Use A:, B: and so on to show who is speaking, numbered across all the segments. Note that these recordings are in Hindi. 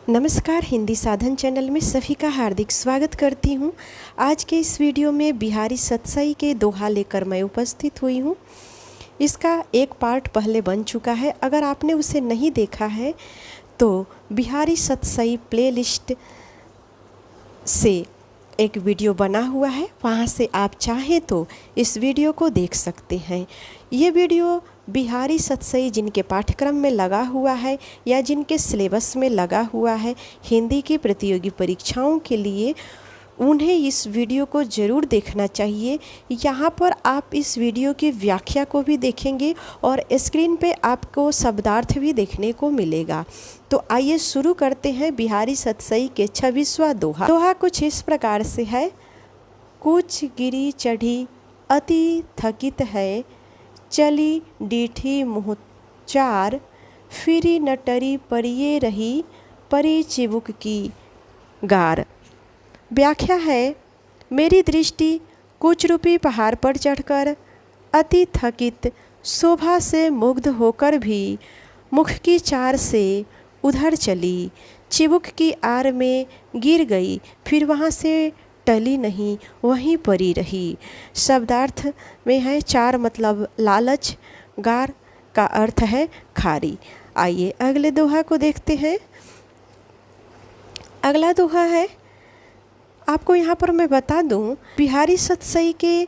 A: नमस्कार, हिंदी साधन चैनल में सभी का हार्दिक स्वागत करती हूँ। आज के इस वीडियो में बिहारी सतसई के दोहा लेकर मैं उपस्थित हुई हूँ। इसका एक पार्ट पहले बन चुका है। अगर आपने उसे नहीं देखा है तो बिहारी सतसई प्लेलिस्ट से एक वीडियो बना हुआ है, वहाँ से आप चाहें तो इस वीडियो को देख सकते हैं। ये वीडियो बिहारी सतसई जिनके पाठ्यक्रम में लगा हुआ है या जिनके सिलेबस में लगा हुआ है हिंदी की प्रतियोगी परीक्षाओं के लिए, उन्हें इस वीडियो को ज़रूर देखना चाहिए। यहाँ पर आप इस वीडियो की व्याख्या को भी देखेंगे और स्क्रीन पे आपको शब्दार्थ भी देखने को मिलेगा। तो आइए शुरू करते हैं बिहारी सतसई के 26वां दोहा। दोहा कुछ इस प्रकार से है। कुछ गिरी चढ़ी अति थकित है, चली डीठी मुँह चार, फिरी नटरी परिये रही, परी चिबुक की गार। व्याख्या है, मेरी दृष्टि कुछ रूपी पहाड़ पर चढ़कर अति थकित शोभा से मुग्ध होकर भी मुख की चार से उधर चली, चिबुक की आर में गिर गई, फिर वहाँ से टली नहीं, वहीं परी रही। शब्दार्थ में है चार मतलब लालच, गार का अर्थ है खारी। आइए अगले दोहा को देखते हैं। अगला दोहा है, आपको यहाँ पर मैं बता दूँ, बिहारी सतसई के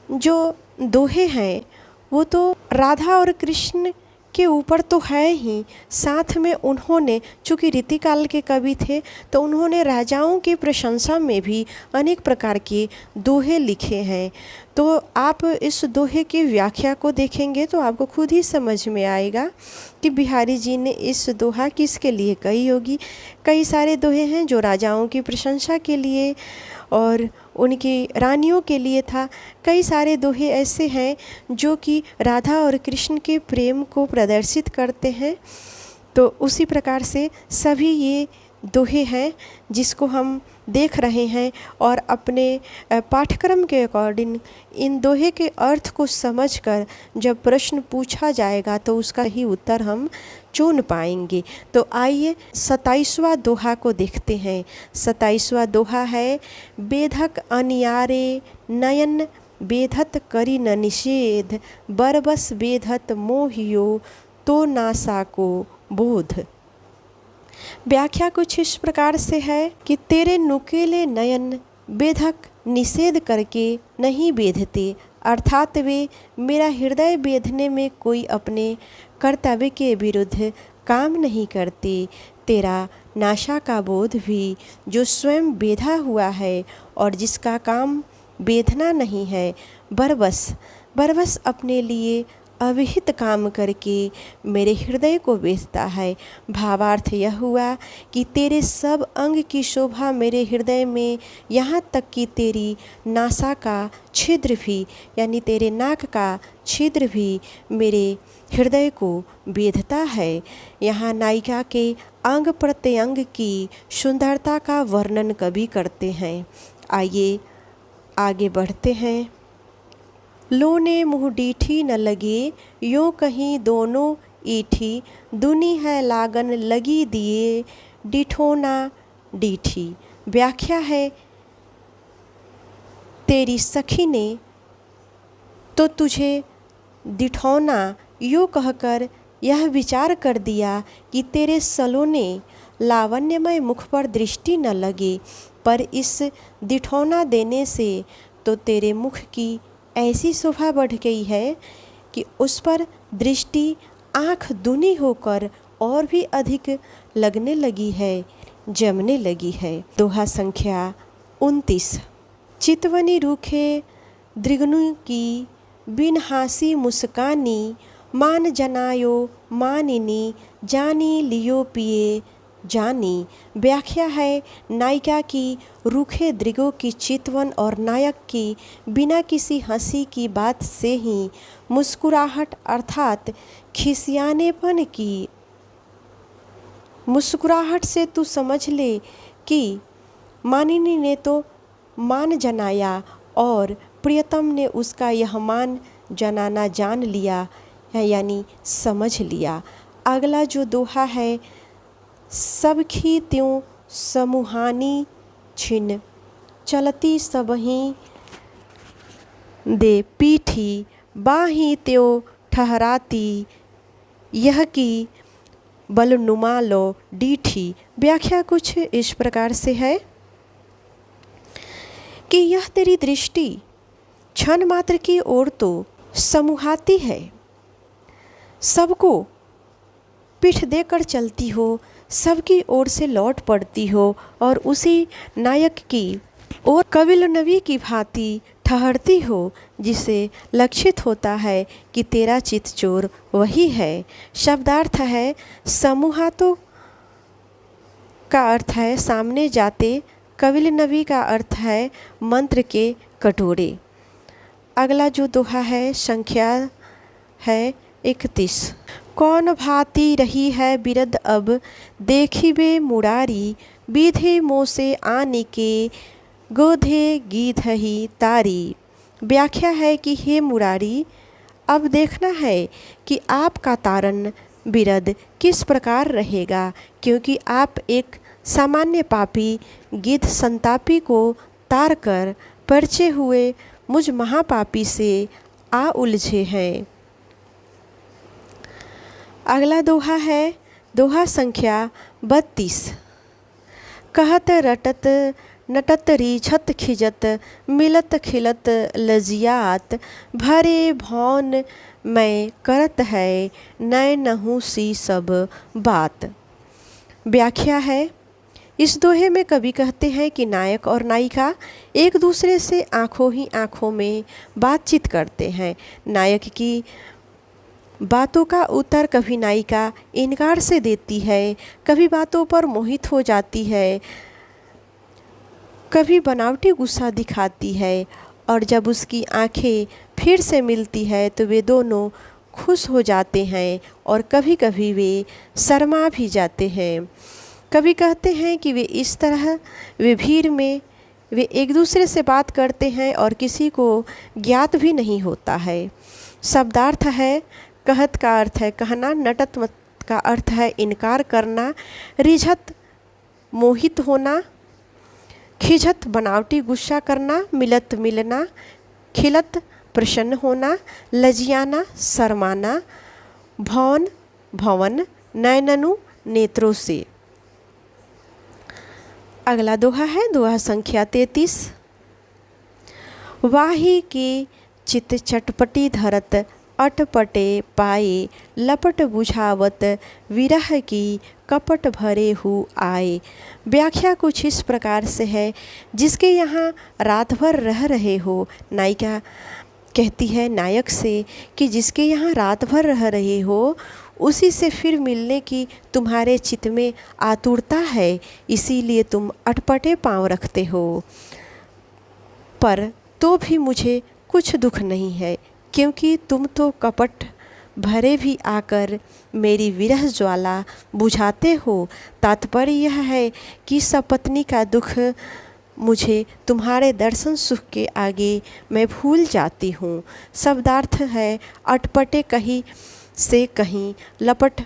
A: जो दोहे हैं वो तो राधा और कृष्ण के ऊपर तो है ही, साथ में उन्होंने, चूँकि रीतिकाल के कवि थे तो उन्होंने राजाओं की प्रशंसा में भी अनेक प्रकार के दोहे लिखे हैं। तो आप इस दोहे की व्याख्या को देखेंगे तो आपको खुद ही समझ में आएगा कि बिहारी जी ने इस दोहा किसके लिए कही होगी। कई सारे दोहे हैं जो राजाओं की प्रशंसा के लिए और उनकी रानियों के लिए था। कई सारे दोहे ऐसे हैं जो कि राधा और कृष्ण के प्रेम को प्रदर्शित करते हैं। तो उसी प्रकार से सभी ये दोहे हैं जिसको हम देख रहे हैं और अपने पाठ्यक्रम के अकॉर्डिंग इन दोहे के अर्थ को समझकर जब प्रश्न पूछा जाएगा तो उसका ही उत्तर हम चुन पाएंगे। तो आइए 27वां दोहा को देखते हैं। 27वां दोहा है, बेधक अनियारे नयन बेधत करी न निषेध, बरबस बेधत मोहियो तो नासा को बोध। व्याख्या कुछ इस प्रकार से है कि तेरे नुकीले नयन बेधक निषेध करके नहीं बेधते, अर्थात वे मेरा हृदय बेधने में कोई अपने कर्तव्य के विरुद्ध काम नहीं करते। तेरा नाशा का बोध भी जो स्वयं बेधा हुआ है और जिसका काम बेधना नहीं है, बरबस अपने लिए अविहित काम करके मेरे हृदय को बेचता है। भावार्थ यह हुआ कि तेरे सब अंग की शोभा मेरे हृदय में, यहाँ तक कि तेरी नासा का छिद्र भी यानी तेरे नाक का छिद्र भी मेरे हृदय को बेधता है। यहाँ नायिका के अंग प्रत्यंग की सुंदरता का वर्णन कवि करते हैं। आइए आगे बढ़ते हैं। लोने मुँह डीठी न लगे, यों कहीं दोनों ईठी, दुनी है लागन लगी दिए, डिठोना डीठी। व्याख्या है, तेरी सखी ने तो तुझे डिठौना यूँ कहकर यह विचार कर दिया कि तेरे सलोने लावण्यमय मुख पर दृष्टि न लगे, पर इस डिठौना देने से तो तेरे मुख की ऐसी शोभा बढ़ गई है कि उस पर दृष्टि आँख दुनी होकर और भी अधिक लगने लगी है, जमने लगी है। दोहा संख्या 29। चितवनी रूखे दृगनु की, बिन हासी मुस्कानी, मान जनायो मानिनी, जानी लियो पिए जानी। व्याख्या है, नायिका की रूखे दृगों की चितवन और नायक की बिना किसी हंसी की बात से ही मुस्कुराहट अर्थात खिसियानेपन की मुस्कुराहट से तू समझ ले कि मानिनी ने तो मान जनाया और प्रियतम ने उसका यह मान जनाना जान लिया है यानी समझ लिया। अगला जो दोहा है सबखी त्यों समूहानी छिन, चलती सबही दे पीठी, बाही त्यों ठहराती, यह की बलनुमा लो डीठी। व्याख्या कुछ इस प्रकार से है कि यह तेरी दृष्टि क्षण मात्र की ओर तो समूहाती है, सबको पीठ देकर चलती हो, सबकी ओर से लौट पड़ती हो और उसी नायक की ओर कविल नवी की भांति ठहरती हो, जिसे लक्षित होता है कि तेरा चित चोर वही है। शब्दार्थ है समूहातों का अर्थ है सामने जाते, कविल नवी का अर्थ है मंत्र के कटोरे। अगला जो दोहा है संख्या है 31। कौन भांति रही है बिरद अब, देखिबे मुरारी, बीधे मोसे आने के, गोधे गीधही तारी। व्याख्या है कि हे मुरारी, अब देखना है कि आपका तारण बिरद किस प्रकार रहेगा, क्योंकि आप एक सामान्य पापी गिद्ध संतापी को तार कर परिचय हुए मुझ महापापी से आ उलझे हैं। अगला दोहा है दोहा संख्या 32। कहत रटत नटत रीझत खिजत, मिलत खिलत लजियात, भरे भौन मैं करत है, नय नहु सी सब बात। व्याख्या है इस दोहे में कवि कहते हैं कि नायक और नायिका एक दूसरे से आंखों ही आंखों में बातचीत करते हैं। नायक की बातों का उत्तर कभी नायिका इनकार से देती है, कभी बातों पर मोहित हो जाती है, कभी बनावटी गुस्सा दिखाती है, और जब उसकी आंखें फिर से मिलती है तो वे दोनों खुश हो जाते हैं और कभी कभी वे शर्मा भी जाते हैं। कभी कहते हैं कि वे इस तरह वे भीड़ में वे एक दूसरे से बात करते हैं और किसी को ज्ञात भी नहीं होता है। शब्दार्थ है कहत का अर्थ है कहना, नटत का अर्थ है इनकार करना, रिझत मोहित होना, खिझत बनावटी गुस्सा करना, मिलत मिलना, खिलत प्रसन्न होना, लजियाना शर्माना, भौन भवन, नयननु नेत्रों से। अगला दोहा है दोहा संख्या 33। वाही के चित चटपटी धरत, अटपटे पाए, लपट बुझावत, विरह की कपट भरे हु आए। व्याख्या कुछ इस प्रकार से है जिसके यहाँ रात भर रह रहे हो। नायिका कहती है नायक से कि जिसके यहाँ रात भर रह रहे हो उसी से फिर मिलने की तुम्हारे चित्त में आतुरता है, इसीलिए तुम अटपटे पांव रखते हो। पर तो भी मुझे कुछ दुख नहीं है, क्योंकि तुम तो कपट भरे भी आकर मेरी विरह ज्वाला बुझाते हो। तात्पर्य यह है कि सपत्नी का दुख मुझे तुम्हारे दर्शन सुख के आगे मैं भूल जाती हूँ। शब्दार्थ है अटपटे कहीं से कहीं, लपट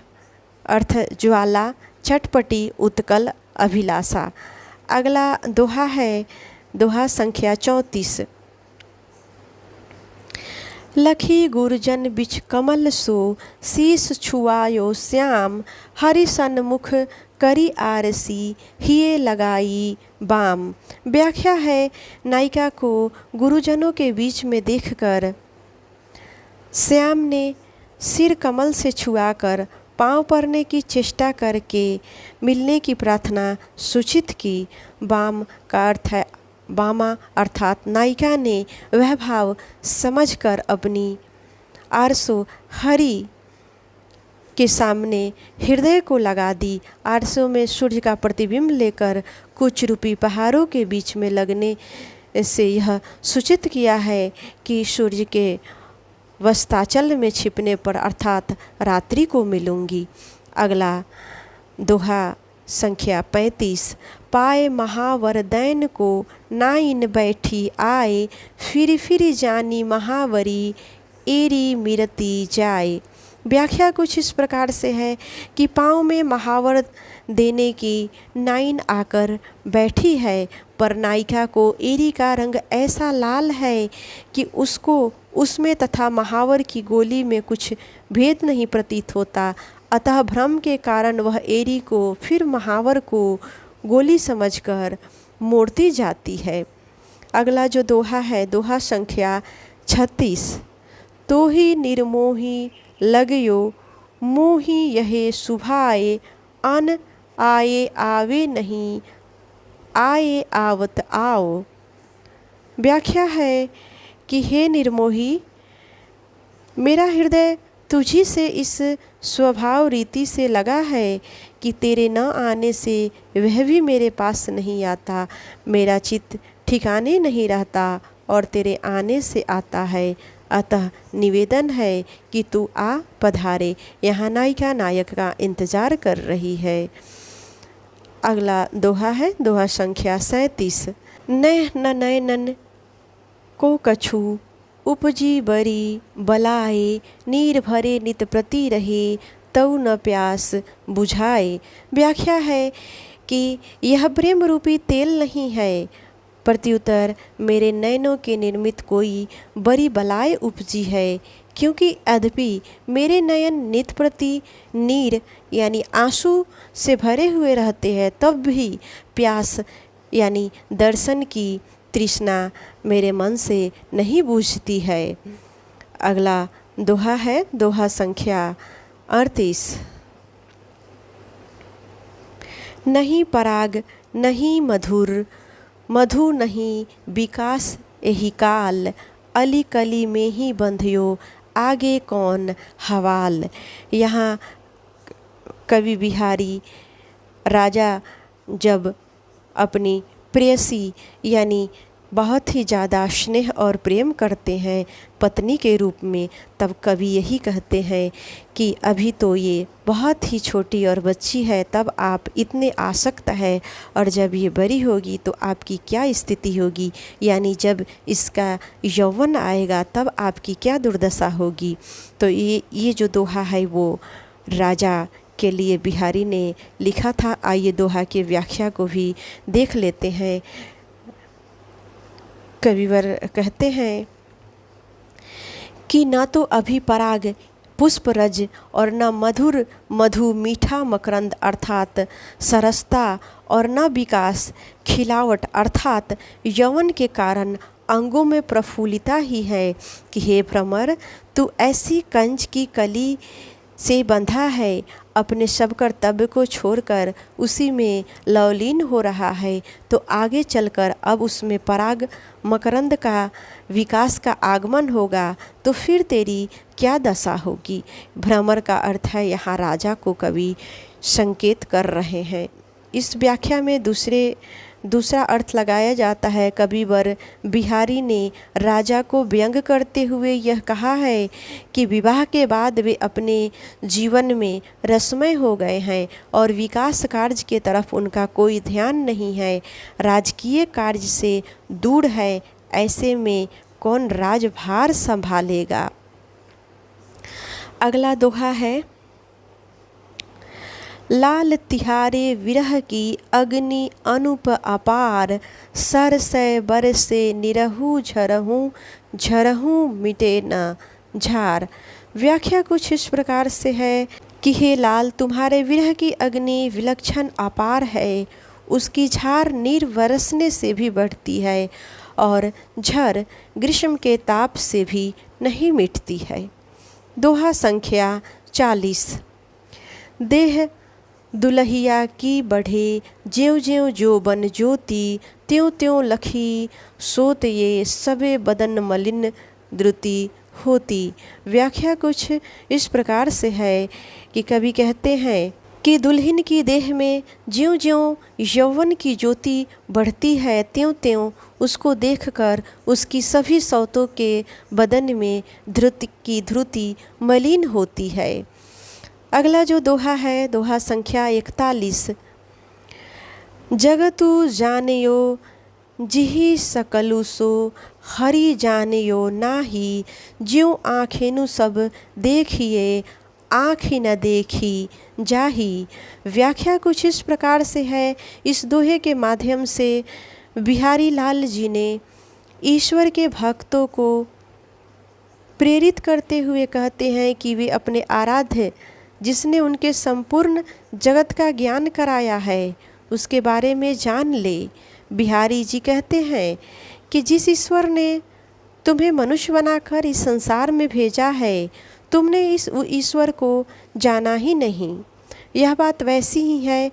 A: अर्थ ज्वाला, चटपटी उत्कल अभिलाषा। अगला दोहा है दोहा संख्या 34। लखी गुरजन बिच कमल सो, शीस छुआयो श्याम, हरि सन्मुख करी आरसी, हिये लगाई बाम। व्याख्या है नायिका को गुरुजनों के बीच में देखकर श्याम ने सिर कमल से छुआकर पांव पड़ने की चेष्टा करके मिलने की प्रार्थना सूचित की। बाम का अर्थ है बामा, अर्थात नायिका ने वह भाव समझकर अपनी आरसों हरि के सामने हृदय को लगा दी। आरसों में सूर्य का प्रतिबिंब लेकर कुछ रूपी पहाड़ों के बीच में लगने से यह सूचित किया है कि सूर्य के वस्ताचल में छिपने पर अर्थात रात्रि को मिलूंगी। अगला दोहा संख्या 35। पाए महावरदैन को, नाइन बैठी आए, फिर जानी महावरी, एरी मिरती जाए। व्याख्या कुछ इस प्रकार से है कि पाँव में महावर देने की नाइन आकर बैठी है, पर नायिका को एरी का रंग ऐसा लाल है कि उसको उसमें तथा महावर की गोली में कुछ भेद नहीं प्रतीत होता। अतः भ्रम के कारण वह एरी को फिर महावर को गोली समझकर मोड़ती जाती है। अगला जो दोहा है, दोहा संख्या 36। तो ही निर्मोही लगयो मोही यहे सुभाए, अन आए आवे नहीं आए आवत आओ। व्याख्या है कि हे निर्मोही, मेरा हृदय तुझी से इस स्वभाव रीति से लगा है कि तेरे न आने से वह भी मेरे पास नहीं आता। मेरा चित्त ठिकाने नहीं रहता और तेरे आने से आता है। अतः निवेदन है कि तू आ पधारे। यहाँ नायिका नायक का इंतजार कर रही है। अगला दोहा है दोहा संख्या 37। नैन न नैनन को कछु उपजी बरी बलाए, नीर भरे नित प्रति रहे तऊ न प्यास बुझाए। व्याख्या है कि यह प्रेम रूपी तेल नहीं है, प्रत्युत्तर मेरे नैनों के निर्मित कोई बड़ी बलाए उपजी है, क्योंकि यद्यपि मेरे नयन नित प्रति नीर यानी आंसू से भरे हुए रहते हैं, तब भी प्यास यानी दर्शन की तृष्णा मेरे मन से नहीं बूझती है। अगला दोहा है दोहा संख्या 38। नहीं पराग नहीं मधुर, मधु नहीं विकास यही काल, अली कली में ही बंधियो आगे कौन हवाल। यहाँ कवि बिहारी राजा जब अपनी प्रेयसी यानी बहुत ही ज़्यादा स्नेह और प्रेम करते हैं पत्नी के रूप में, तब कवि यही कहते हैं कि अभी तो ये बहुत ही छोटी और बच्ची है, तब आप इतने आसक्त हैं, और जब ये बड़ी होगी तो आपकी क्या स्थिति होगी, यानी जब इसका यौवन आएगा तब आपकी क्या दुर्दशा होगी। तो ये जो दोहा है वो राजा के लिए बिहारी ने लिखा था। आइए दोहा की व्याख्या को भी देख लेते हैं। कविवर कहते हैं कि न तो अभी पराग पुष्परज और न मधुर मधु मीठा मकरंद अर्थात सरसता, और न विकास खिलावट अर्थात यौवन के कारण अंगों में प्रफुल्लिता ही है कि हे भ्रमर, तू ऐसी कंज की कली से बंधा है, अपने सब कर्तव्य को छोड़कर उसी में लवलीन हो रहा है, तो आगे चलकर अब उसमें पराग मकरंद का विकास का आगमन होगा तो फिर तेरी क्या दशा होगी। भ्रमर का अर्थ है यहाँ राजा को कवि संकेत कर रहे हैं। इस व्याख्या में दूसरा अर्थ लगाया जाता है। कविवर बिहारी ने राजा को व्यंग करते हुए यह कहा है कि विवाह के बाद वे अपने जीवन में रसमय हो गए हैं और विकास कार्य के तरफ उनका कोई ध्यान नहीं है, राजकीय कार्य से दूर है। ऐसे में कौन राजभार संभालेगा। अगला दोहा है लाल तिहारे विरह की अग्नि अनुप अपार, सर सै बरसे निरहु झरहूँ झरहूँ मिटे न झार। व्याख्या कुछ इस प्रकार से है कि हे लाल, तुम्हारे विरह की अग्नि विलक्षण अपार है, उसकी झार नीर बरसने से भी बढ़ती है और झर ग्रीष्म के ताप से भी नहीं मिटती है। दोहा संख्या 40। देह दुलहिया की बढ़े ज्यों ज्यों जो बन ज्योति, त्यों त्यों लखी सोत ये सबे बदन मलिन द्रुति होती। व्याख्या कुछ इस प्रकार से है कि कवि कहते हैं कि दुल्हन की देह में ज्यों ज्यों यौवन की ज्योति बढ़ती है, त्यों त्यों उसको देखकर उसकी सभी सौतों के बदन में ध्रुति मलिन होती है। अगला जो दोहा है दोहा संख्या 41। जगतु जानियो जिहि सकलु सो, हरि जानियो नाही, ज्यों आँखेनु सब देखिए आँख ही न देखी जाही। व्याख्या कुछ इस प्रकार से है। इस दोहे के माध्यम से बिहारी लाल जी ने ईश्वर के भक्तों को प्रेरित करते हुए कहते हैं कि वे अपने आराध्य, जिसने उनके संपूर्ण जगत का ज्ञान कराया है, उसके बारे में जान ले। बिहारी जी कहते हैं कि जिस ईश्वर ने तुम्हें मनुष्य बनाकर इस संसार में भेजा है, तुमने इस ईश्वर को जाना ही नहीं। यह बात वैसी ही है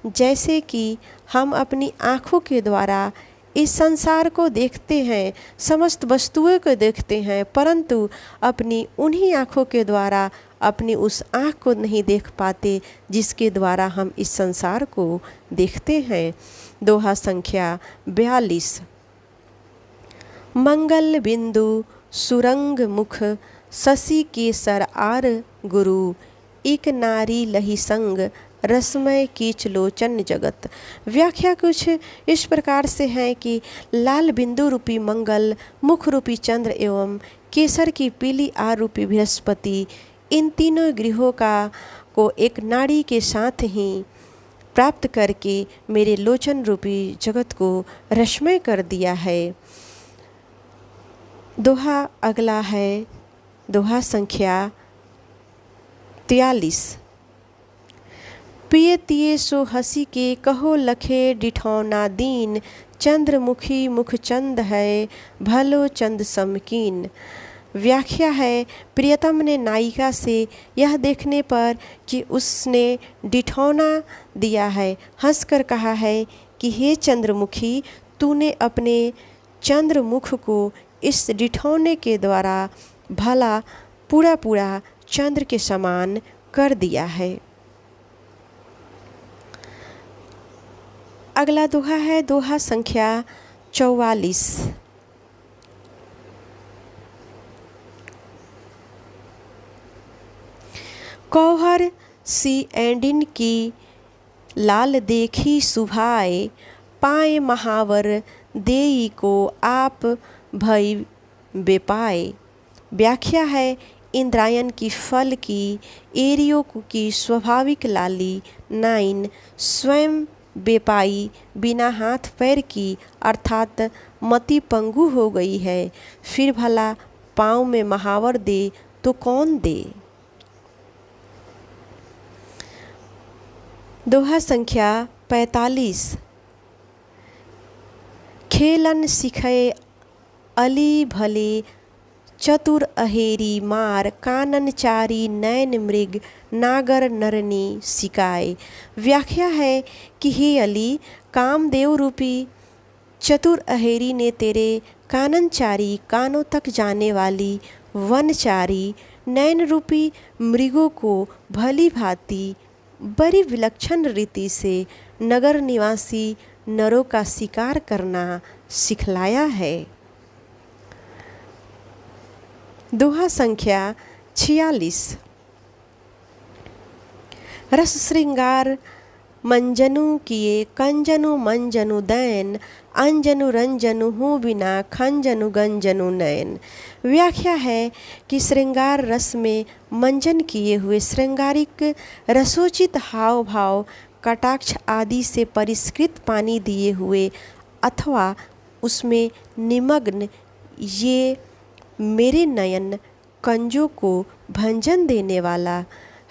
A: जैसे कि हम अपनी आँखों के द्वारा इस संसार को देखते हैं, समस्त वस्तुओं को देखते हैं, परंतु अपनी उन्हीं आँखों के द्वारा अपनी उस आँख को नहीं देख पाते जिसके द्वारा हम इस संसार को देखते हैं। दोहा संख्या 42। मंगल बिंदु सुरंग मुख, शशि केसर आर गुरु, एक नारी लही संग, रसमय कीच लोचन जगत। व्याख्या कुछ इस प्रकार से है कि लाल बिंदु रूपी मंगल, मुख रूपी चंद्र एवं केसर की पीली आर रूपी बृहस्पति, इन तीनों गृहों को एक नाड़ी के साथ ही प्राप्त करके मेरे लोचन रूपी जगत को रसमय कर दिया है। दोहा अगला है दोहा संख्या 43। पिय तिये सो हसी के, कहो लखे डिठौना दीन, चंद्रमुखी मुख चंद है, भलो चंद समकीन। व्याख्या है, प्रियतम ने नायिका से यह देखने पर कि उसने डिठौना दिया है, हंसकर कहा है कि हे चंद्रमुखी, तूने अपने चंद्रमुख को इस डिठौने के द्वारा भला पूरा पूरा चंद्र के समान कर दिया है। अगला दोहा है दोहा संख्या 44। कौहर सी एंडिन की लाल देखी सुभाए, पाए महावर देई को आप भई बेपाए। व्याख्या है, इंद्रायण की फल की एरियो की स्वाभाविक लाली नाइन स्वयं बेपाई, बिना हाथ पैर की अर्थात मति पंगु हो गई है, फिर भला पाँव में महावर दे तो कौन दे। दोहा संख्या 45। खेलन सिखे अली भले, चतुर अहेरी मार, कानन चारी नैन मृग, नागर नरनी सिकाए। व्याख्या है कि हे अली, कामदेव रूपी चतुर अहेरी ने तेरे काननचारी, कानों तक जाने वाली वनचारी, नैन रूपी मृगों को भली भांति बड़ी विलक्षण रीति से नगर निवासी नरों का शिकार करना सिखलाया है। दोहा संख्या 46। रस श्रृंगार मंजनु किए, कंजनु मंजनु दैन, अंजनु रंजनु हूँ बिना, खंजनु गंजनु नयन। व्याख्या है कि श्रृंगार रस में मंजन किए हुए, श्रृंगारिक रसोचित हाव भाव, कटाक्ष आदि से परिष्कृत पानी दिए हुए अथवा उसमें निमग्न ये मेरे नयन कंजों को भंजन देने वाला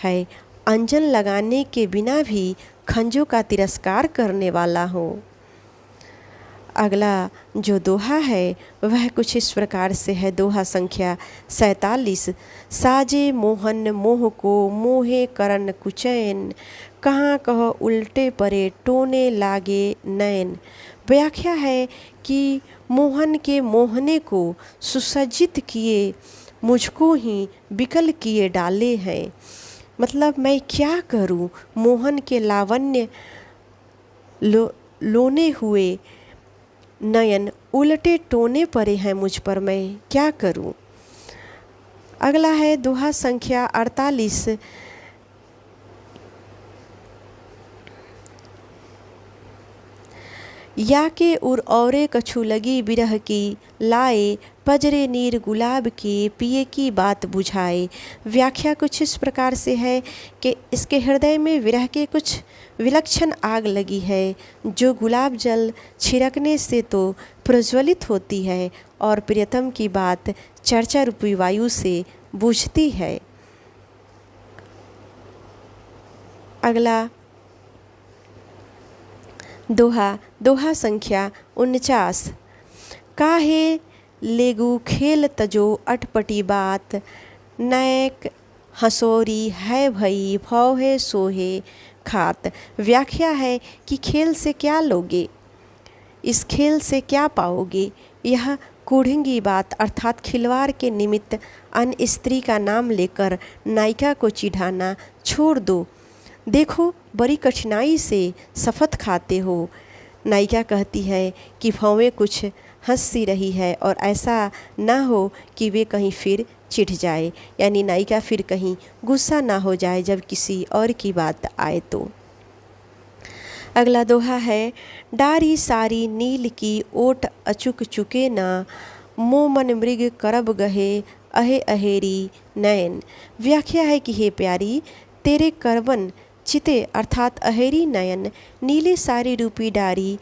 A: है, अंजन लगाने के बिना भी खंजों का तिरस्कार करने वाला हो। अगला जो दोहा है वह कुछ इस प्रकार से है। दोहा संख्या 47। साजे मोहन मोह को, मोहे करन कुचैन, कहाँ कह उल्टे परे, टोने लागे नैन। व्याख्या है कि मोहन के मोहने को सुसज्जित किए मुझको ही विकल किए डाले हैं। मतलब मैं क्या करूं, मोहन के लावण्य लोने हुए नयन उल्टे टोने पड़े हैं मुझ पर, मैं क्या करूं। अगला है दोहा संख्या 48। या के उर औरे कछु लगी बिरह की, लाए पजरे नीर गुलाब के, पिए की बात बुझाए। व्याख्या कुछ इस प्रकार से है कि इसके हृदय में विरह के कुछ विलक्षण आग लगी है, जो गुलाब जल छिड़कने से तो प्रज्वलित होती है और प्रियतम की बात चर्चा रूपी वायु से बुझती है। अगला दोहा, दोहा संख्या 49। काहे लेगू खेल तजो अटपटी बात, नैक हंसोरी है भई भौहे सोहे खात। व्याख्या है कि खेल से क्या लोगे, इस खेल से क्या पाओगे। यह कूढ़िंगी बात अर्थात खिलवाड़ के निमित्त अन्य स्त्री का नाम लेकर नायिका को चिढ़ाना छोड़ दो। देखो बड़ी कठिनाई से शपथ खाते हो। नायिका कहती है कि भौवें कुछ हंस सी रही है और ऐसा ना हो कि वे कहीं फिर चिढ़ जाए, यानी नायिका फिर कहीं गुस्सा ना हो जाए जब किसी और की बात आए तो। अगला दोहा है, डारी सारी नील की ओट अचुक चुके ना, मो मन मृग करब गहे अहे अहेरी नयन। व्याख्या है कि हे प्यारी, तेरे करबन चिते अर्थात अहेरी नयन, नीले सारी रूपी डारी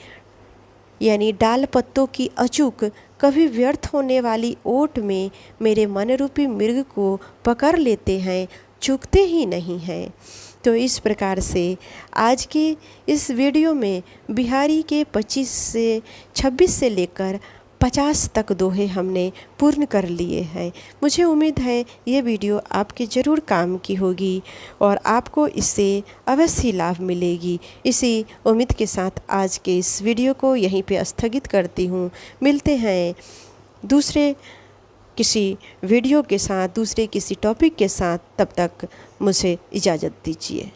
A: यानी डाल पत्तों की अचूक कभी व्यर्थ होने वाली ओट में मेरे मन रूपी मृग को पकड़ लेते हैं, चूकते ही नहीं हैं। तो इस प्रकार से आज के इस वीडियो में बिहारी के 25 से 26 से लेकर 50 तक दोहे हमने पूर्ण कर लिए हैं। मुझे उम्मीद है ये वीडियो आपके ज़रूर काम की होगी और आपको इससे अवश्य लाभ मिलेगी। इसी उम्मीद के साथ आज के इस वीडियो को यहीं पे स्थगित करती हूँ। मिलते हैं दूसरे किसी वीडियो के साथ, दूसरे किसी टॉपिक के साथ। तब तक मुझे इजाज़त दीजिए।